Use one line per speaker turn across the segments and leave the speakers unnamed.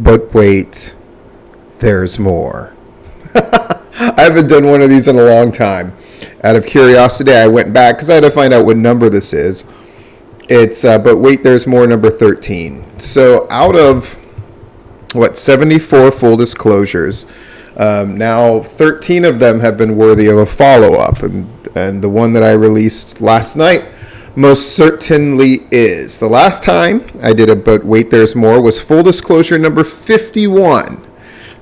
But wait, there's more. I haven't done one of these in a long time. Out of curiosity, I went back because I had to find out what number this is. It's, but wait, there's more, number 13. So out of, 74 full disclosures, now 13 of them have been worthy of a follow-up. And the one that I released last night most certainly is. The last time I did a But Wait, There's More was full disclosure number 51.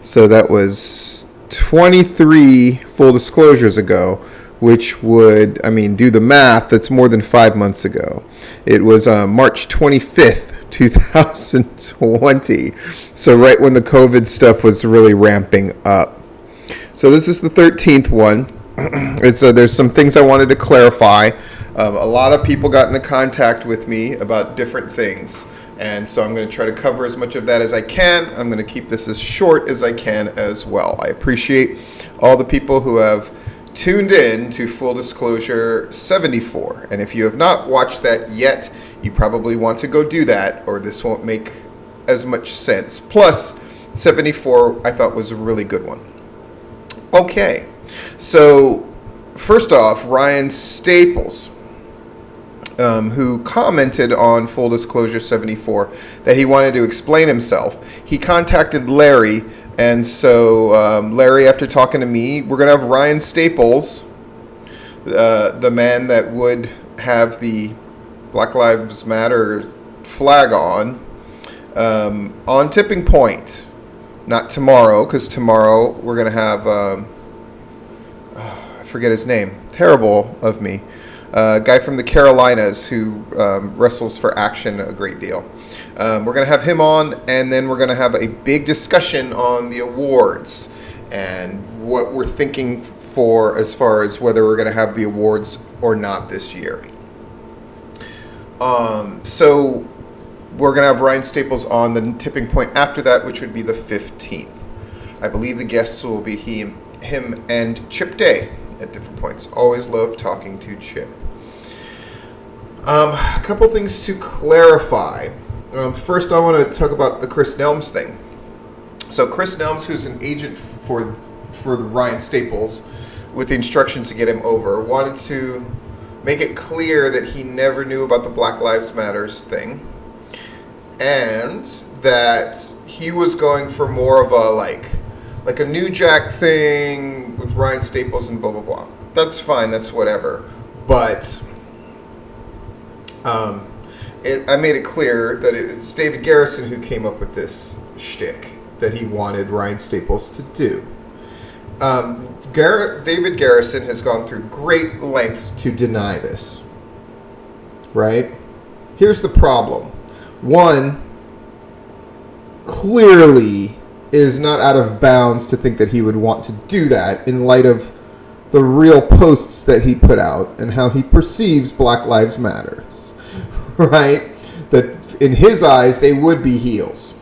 So that was 23 full disclosures ago, which would, do the math, that's more than 5 months ago. It was March 25th, 2020. So right when the COVID stuff was really ramping up. So this is the 13th one. There's some things I wanted to clarify. A lot of people got into contact with me about different things. And so I'm going to try to cover as much of that as I can. I'm going to keep this as short as I can as well. I appreciate all the people who have tuned in to Full Disclosure 74. And if you have not watched that yet, you probably want to go do that, or this won't make as much sense. Plus, 74 I thought was a really good one. Okay, so first off, Ryan Staples, who commented on Full Disclosure 74 that he wanted to explain himself. He contacted Larry, and so Larry, after talking to me, we're going to have Ryan Staples, the man that would have the Black Lives Matter flag on Tipping Point. Not tomorrow, because tomorrow we're going to have, I forget his name, terrible of me. Guy from the Carolinas who wrestles for Action a great deal. We're going to have him on, and then we're going to have a big discussion on the awards and what we're thinking for as far as whether we're going to have the awards or not this year. So we're going to have Ryan Staples on the tipping point after that, which would be the 15th. I believe the guests will be him and Chip Day at different points. Always love talking to Chip. A couple things to clarify. First, I want to talk about the Chris Nelms thing. So Chris Nelms, who's an agent for the Ryan Staples, with the instructions to get him over, wanted to make it clear that he never knew about the Black Lives Matters thing, and that he was going for more of a like a New Jack thing with Ryan Staples and blah blah blah. That's fine. That's whatever. But I made it clear that it's David Garrison who came up with this shtick that he wanted Ryan Staples to do. David Garrison has gone through great lengths to deny this. Right? Here's the problem. One, clearly it is not out of bounds to think that he would want to do that in light of the real posts that he put out and how he perceives Black Lives Matter. Right? That in his eyes, they would be heels.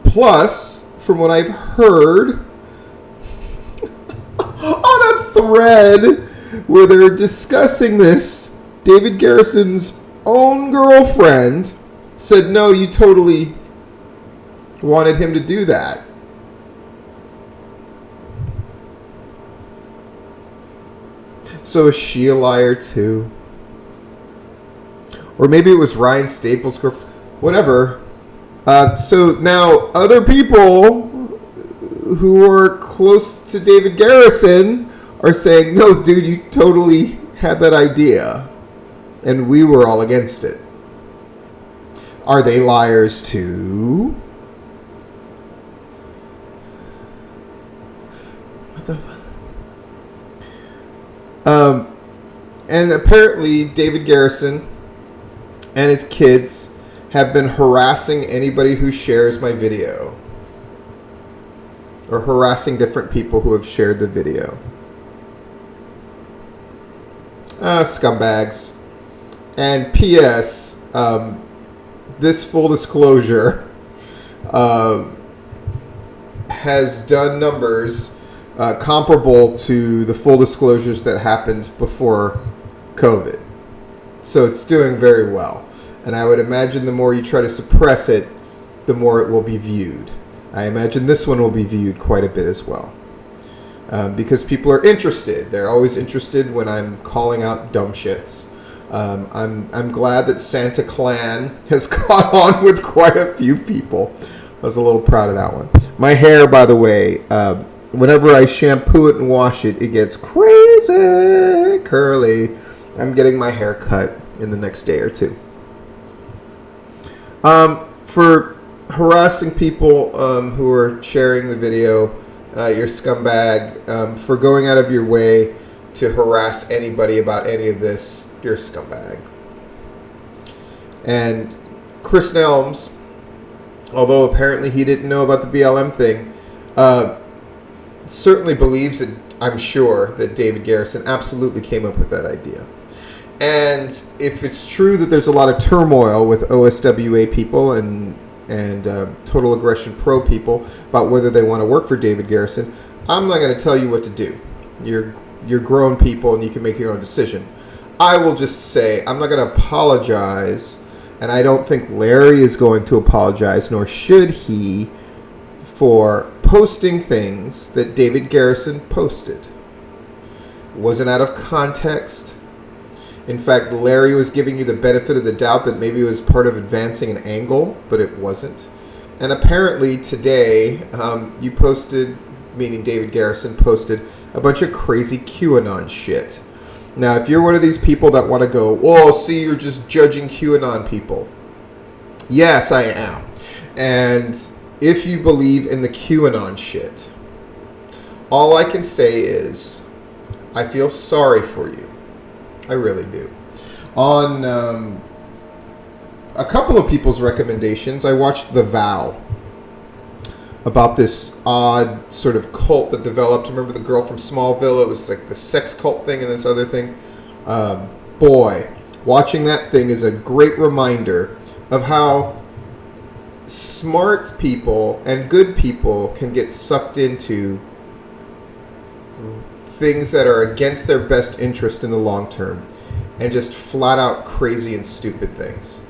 Plus, from what I've heard on a thread where they're discussing this, David Garrison's own girlfriend said, no, you totally wanted him to do that. So is she a liar too? Or maybe it was Ryan Staples' girlfriend. Whatever. So now other people who are close to David Garrison are saying, no, dude, you totally had that idea. And we were all against it. Are they liars too? What the fuck? And apparently David Garrison and his kids have been harassing anybody who shares my video. Or harassing different people who have shared the video. Scumbags. And P.S. This full disclosure has done numbers comparable to the full disclosures that happened before COVID. So it's doing very well. And I would imagine the more you try to suppress it, the more it will be viewed. I imagine this one will be viewed quite a bit as well. Because people are interested. They're always interested when I'm calling out dumb shits. I'm glad that Santa Klan has caught on with quite a few people. I was a little proud of that one. My hair, by the way, whenever I shampoo it and wash it, it gets crazy curly. I'm getting my hair cut in the next day or two. For harassing people who are sharing the video, you're scumbag. For going out of your way to harass anybody about any of this, you're a scumbag. And Chris Nelms, although apparently he didn't know about the BLM thing, certainly believes that, I'm sure, that David Garrison absolutely came up with that idea. And if it's true that there's a lot of turmoil with OSWA people and Total Aggression Pro people about whether they want to work for David Garrison, I'm not going to tell you what to do. You're grown people and you can make your own decision. I will just say I'm not going to apologize, and I don't think Larry is going to apologize, nor should he, for posting things that David Garrison posted. It wasn't out of context. In fact, Larry was giving you the benefit of the doubt that maybe it was part of advancing an angle, but it wasn't. And apparently today, you posted, meaning David Garrison, posted a bunch of crazy QAnon shit. Now, if you're one of these people that want to go, oh, see, you're just judging QAnon people. Yes, I am. And if you believe in the QAnon shit, all I can say is, I feel sorry for you. I really do. On a couple of people's recommendations, I watched The Vow, about this odd sort of cult that developed. Remember the girl from Smallville? It was like the sex cult thing and this other thing. Boy, watching that thing is a great reminder of how smart people and good people can get sucked into things that are against their best interest in the long term and just flat out crazy and stupid things.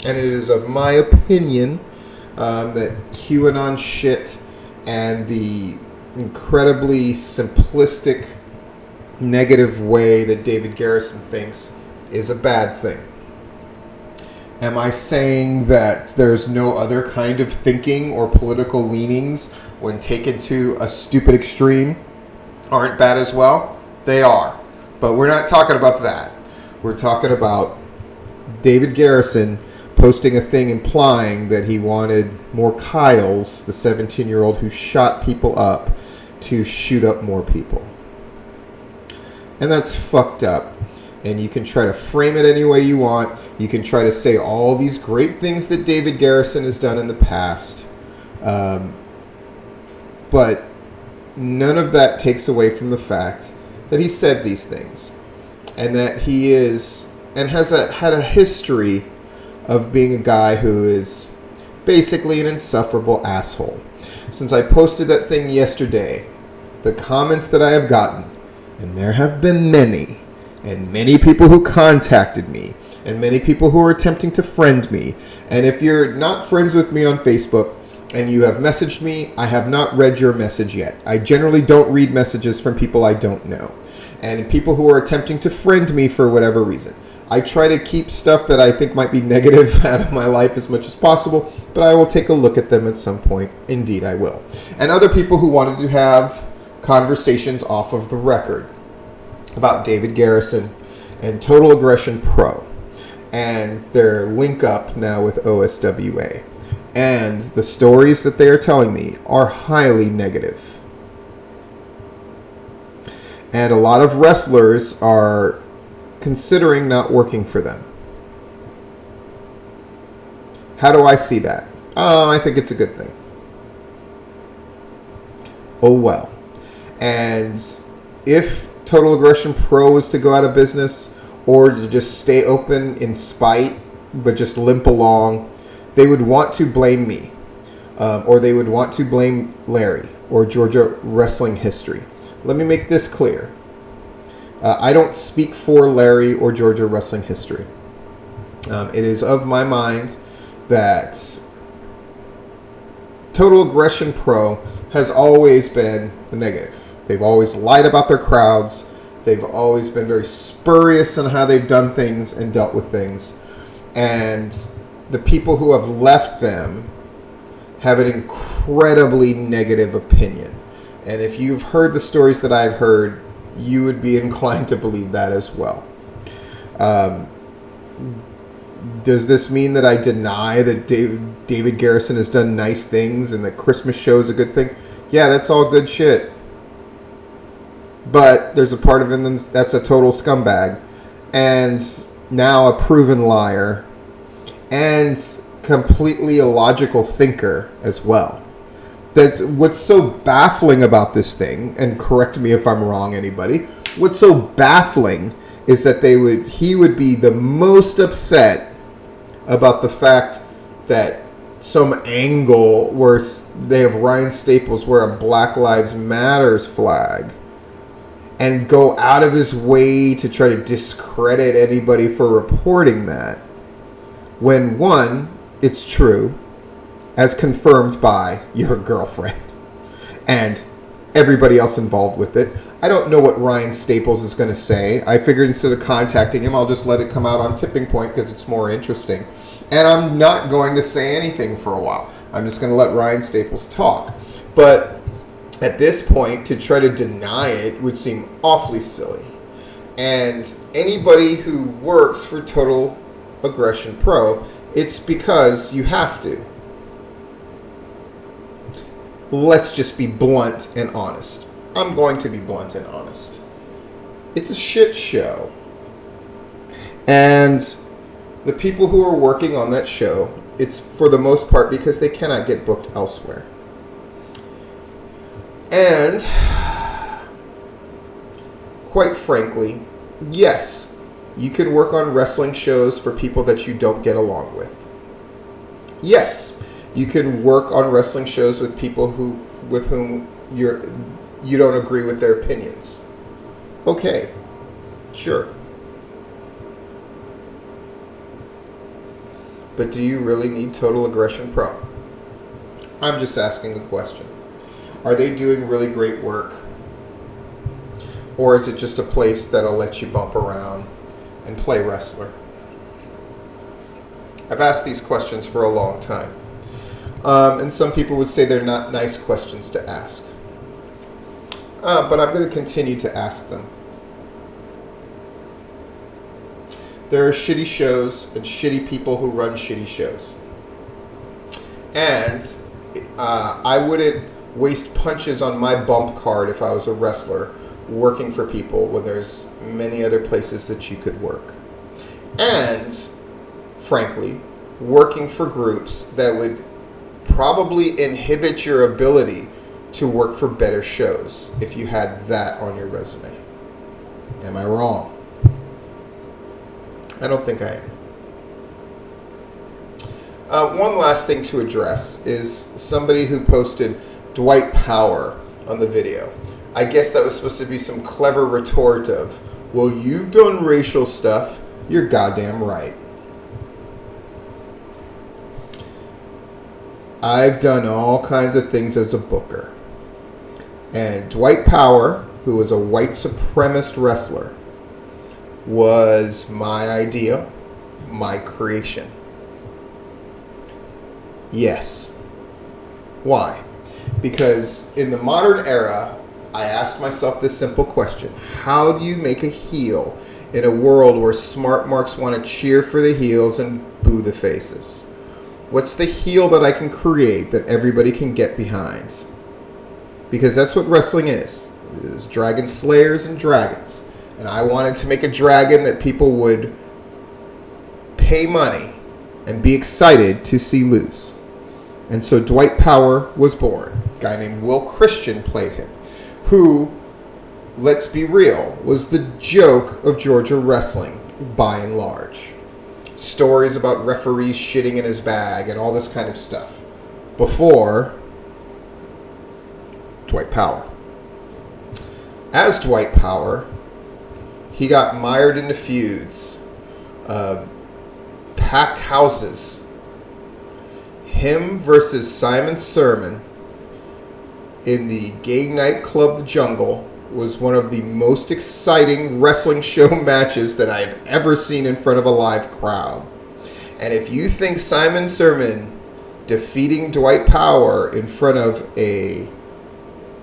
And it is of my opinion that QAnon shit and the incredibly simplistic, negative way that David Garrison thinks is a bad thing. Am I saying that there's no other kind of thinking or political leanings when taken to a stupid extreme aren't bad as well? They are. But we're not talking about that. We're talking about David Garrison posting a thing implying that he wanted more Kyles, the 17-year-old who shot people up, to shoot up more people. And that's fucked up. And you can try to frame it any way you want. You can try to say all these great things that David Garrison has done in the past. But none of that takes away from the fact that he said these things. And that he is, and has had a history of being a guy who is basically an insufferable asshole. Since I posted that thing yesterday, the comments that I have gotten, and there have been many, and many people who contacted me, and many people who are attempting to friend me. And if you're not friends with me on Facebook and you have messaged me, I have not read your message yet. I generally don't read messages from people I don't know. And people who are attempting to friend me for whatever reason. I try to keep stuff that I think might be negative out of my life as much as possible, but I will take a look at them at some point. Indeed, I will. And other people who wanted to have conversations off of the record about David Garrison and Total Aggression Pro and their link up now with OSWA. And the stories that they are telling me are highly negative. And a lot of wrestlers are considering not working for them. How do I see that? I think it's a good thing. Oh well. And if Total Aggression Pro was to go out of business, or to just stay open in spite, but just limp along, they would want to blame me. Or they would want to blame Larry or Georgia wrestling history. Let me make this clear. I don't speak for Larry or Georgia wrestling history. It is of my mind that Total Aggression Pro has always been a negative. They've always lied about their crowds. They've always been very spurious on how they've done things and dealt with things. And the people who have left them have an incredibly negative opinion. And if you've heard the stories that I've heard, you would be inclined to believe that as well. Does this mean that I deny that David Garrison has done nice things and that Christmas show is a good thing? Yeah, that's all good shit. But there's a part of him that's a total scumbag. And now a proven liar. And completely illogical thinker as well. That's what's so baffling about this thing, and correct me if I'm wrong, anybody. What's so baffling is that he would be the most upset about the fact that some angle where they have Ryan Staples wear a Black Lives Matters flag and go out of his way to try to discredit anybody for reporting that. When one, it's true, as confirmed by your girlfriend and everybody else involved with it. I don't know what Ryan Staples is going to say. I figured instead of contacting him, I'll just let it come out on Tipping Point because it's more interesting. And I'm not going to say anything for a while. I'm just going to let Ryan Staples talk. But at this point, to try to deny it would seem awfully silly. And anybody who works for Total Aggression Pro, it's because you have to. Let's just be blunt and honest. I'm going to be blunt and honest. It's a shit show. And the people who are working on that show, it's for the most part because they cannot get booked elsewhere. And quite frankly, yes, you can work on wrestling shows for people that you don't get along with. Yes, you can work on wrestling shows with people with whom you don't agree with their opinions. Okay, sure. But do you really need Total Aggression Pro? I'm just asking the question. Are they doing really great work? Or is it just a place that'll let you bump around and play wrestler? I've asked these questions for a long time. And some people would say they're not nice questions to ask. But I'm going to continue to ask them. There are shitty shows and shitty people who run shitty shows. And I wouldn't waste punches on my bump card if I was a wrestler working for people when there's many other places that you could work. And, frankly, working for groups that would probably inhibit your ability to work for better shows if you had that on your resume. Am I wrong? I don't think I am. One last thing to address is somebody who posted Dwight Power on the video. I guess that was supposed to be some clever retort of, well, you've done racial stuff. You're goddamn right. I've done all kinds of things as a booker. And Dwight Power, who was a white supremacist wrestler, was my idea, my creation. Yes. Why? Because in the modern era, I asked myself this simple question. How do you make a heel in a world where smart marks want to cheer for the heels and boo the faces? What's the heel that I can create that everybody can get behind? Because that's what wrestling is. It is dragon slayers and dragons. And I wanted to make a dragon that people would pay money and be excited to see lose. And so Dwight Power was born. A guy named Will Christian played him, who, let's be real, was the joke of Georgia wrestling by and large. Stories about referees shitting in his bag and all this kind of stuff before Dwight Power. As Dwight Power, He got mired into feuds, packed houses. Him versus Simon Sermon in the gay nightclub The Jungle was one of the most exciting wrestling show matches that I've ever seen in front of a live crowd. And if you think Simon Sermon defeating Dwight Power in front of a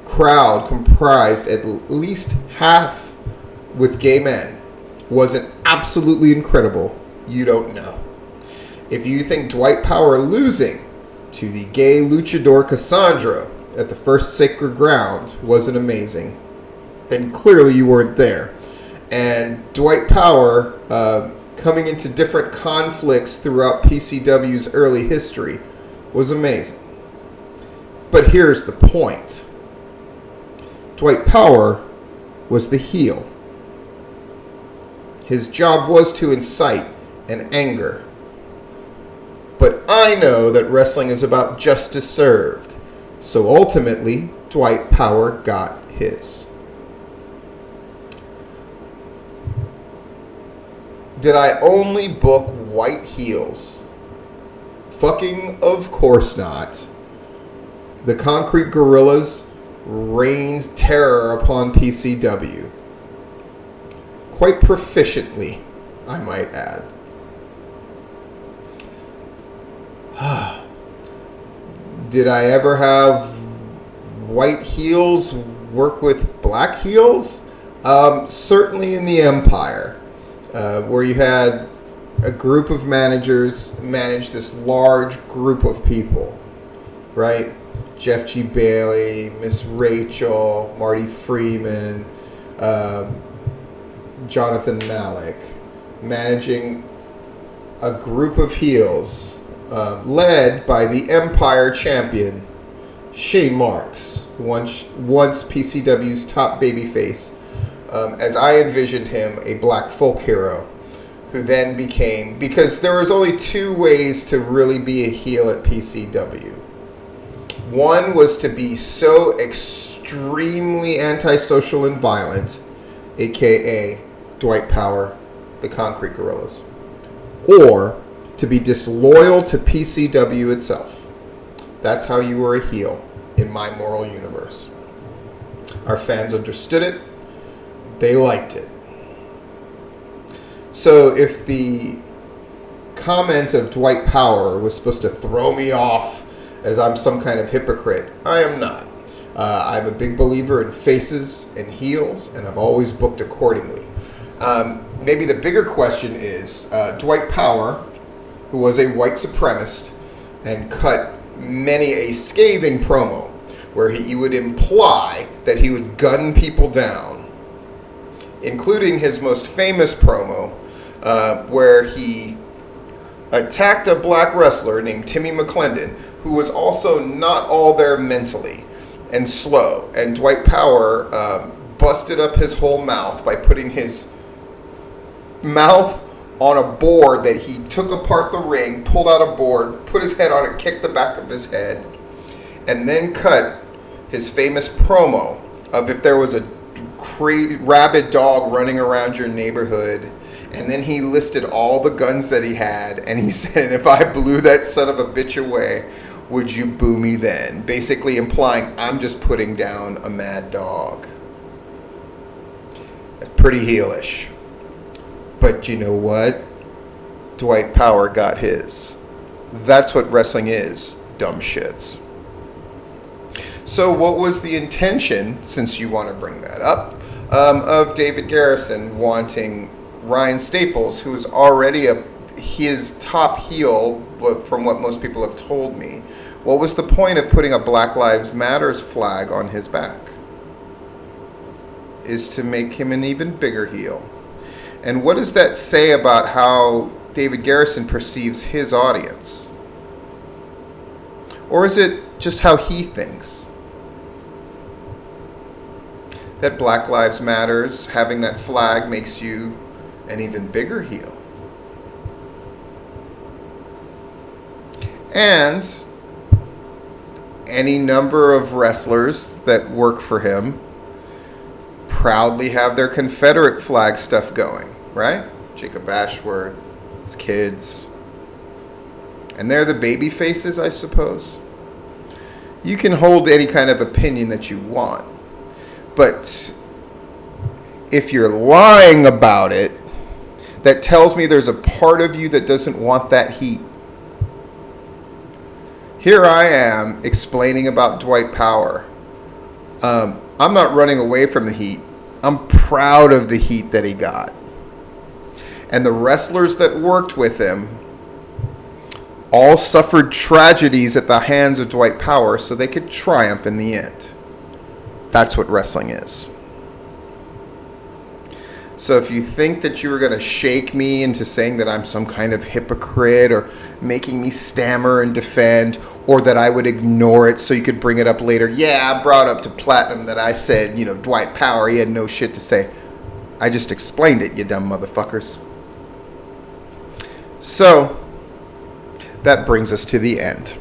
crowd comprised at least half with gay men wasn't absolutely incredible, you don't know. If you think Dwight Power losing to the gay luchador Cassandra at the first Sacred Ground wasn't amazing, then clearly you weren't there. And Dwight Power coming into different conflicts throughout PCW's early history was amazing. But here's the point. Dwight Power was the heel. His job was to incite and anger. But I know that wrestling is about justice served. So ultimately, Dwight Power got his. Did I only book white heels? Fucking of course not. The Concrete Gorillas rained terror upon PCW. Quite proficiently, I might add. Did I ever have white heels work with black heels? Certainly in the Empire, where you had a group of managers manage this large group of people, right? Jeff G. Bailey, Miss Rachel, Marty Freeman, Jonathan Malik, managing a group of heels led by the Empire champion, Shane Marks, once PCW's top babyface, as I envisioned him, a black folk hero, who then became, because there was only two ways to really be a heel at PCW. One was to be so extremely antisocial and violent, aka Dwight Power, the Concrete Gorillas, or to be disloyal to PCW itself. That's how you were a heel in my moral universe. Our fans understood it. They liked it. So if the comment of Dwight Power was supposed to throw me off as I'm some kind of hypocrite, I am not. I'm a big believer in faces and heels, and I've always booked accordingly. Maybe the bigger question is, Dwight Power, who was a white supremacist and cut many a scathing promo where he would imply that he would gun people down, including his most famous promo where he attacked a black wrestler named Timmy McClendon, who was also not all there mentally and slow. And Dwight Power busted up his whole mouth by putting his mouth on a board that he took apart the ring, pulled out a board, put his head on it, kicked the back of his head, and then cut his famous promo of if there was a rabid dog running around your neighborhood. And then he listed all the guns that he had, and he said, if I blew that son of a bitch away, would you boo me then? Basically implying I'm just putting down a mad dog. That's pretty heelish. But you know what? Dwight Power got his. That's what wrestling is, dumb shits. So what was the intention, since you want to bring that up, of David Garrison wanting Ryan Staples, who is already his top heel, from what most people have told me? What was the point of putting a Black Lives Matters flag on his back? Is to make him an even bigger heel. And what does that say about how David Garrison perceives his audience? Or is it just how he thinks? That Black Lives Matters, having that flag, makes you an even bigger heel. And any number of wrestlers that work for him proudly have their Confederate flag stuff going, right? Jacob Ashworth, his kids. And they're the baby faces, I suppose. You can hold any kind of opinion that you want. But if you're lying about it, that tells me there's a part of you that doesn't want that heat. Here I am explaining about Dwight Powell. I'm not running away from the heat. I'm proud of the heat that he got. And the wrestlers that worked with him all suffered tragedies at the hands of Dwight Powell so they could triumph in the end. That's what wrestling is. So if you think that you were going to shake me into saying that I'm some kind of hypocrite or making me stammer and defend, or that I would ignore it so you could bring it up later. Yeah, I brought up to Platinum that I said, Dwight Powell, he had no shit to say. I just explained it, you dumb motherfuckers. So that brings us to the end.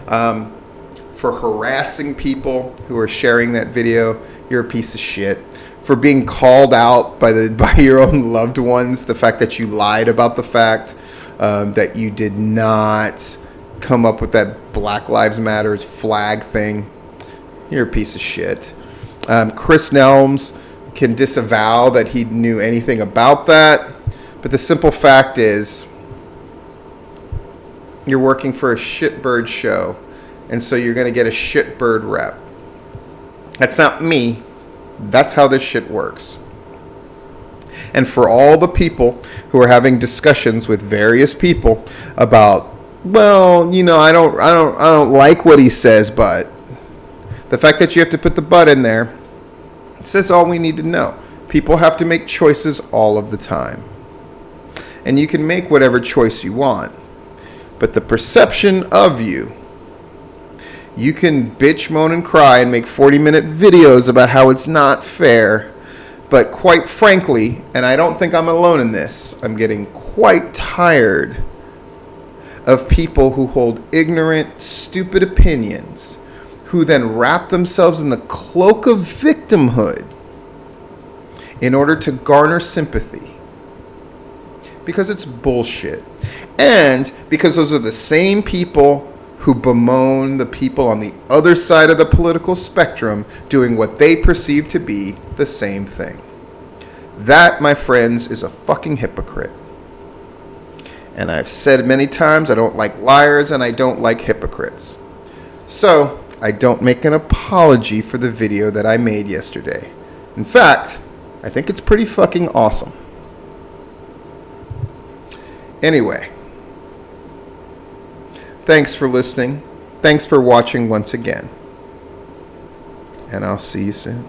For harassing people who are sharing that video, you're a piece of shit. For being called out by your own loved ones, the fact that you lied about the fact that you did not come up with that Black Lives Matter flag thing, you're a piece of shit. Chris Nelms can disavow that he knew anything about that, but the simple fact is you're working for a shitbird show, and so you're going to get a shitbird rep. That's not me. That's how this shit works. And for all the people who are having discussions with various people about, well, I don't like what he says, but the fact that you have to put the but in there, it says all we need to know. People have to make choices all of the time. And you can make whatever choice you want. But the perception of you can bitch, moan, and cry and make 40-minute videos about how it's not fair. But quite frankly, and I don't think I'm alone in this, I'm getting quite tired of people who hold ignorant, stupid opinions, who then wrap themselves in the cloak of victimhood in order to garner sympathy. Because it's bullshit. And because those are the same people who bemoan the people on the other side of the political spectrum doing what they perceive to be the same thing. That, my friends, is a fucking hypocrite. And I've said many times, I don't like liars and I don't like hypocrites. So, I don't make an apology for the video that I made yesterday. In fact, I think it's pretty fucking awesome. Anyway. Thanks for listening. Thanks for watching once again. And I'll see you soon.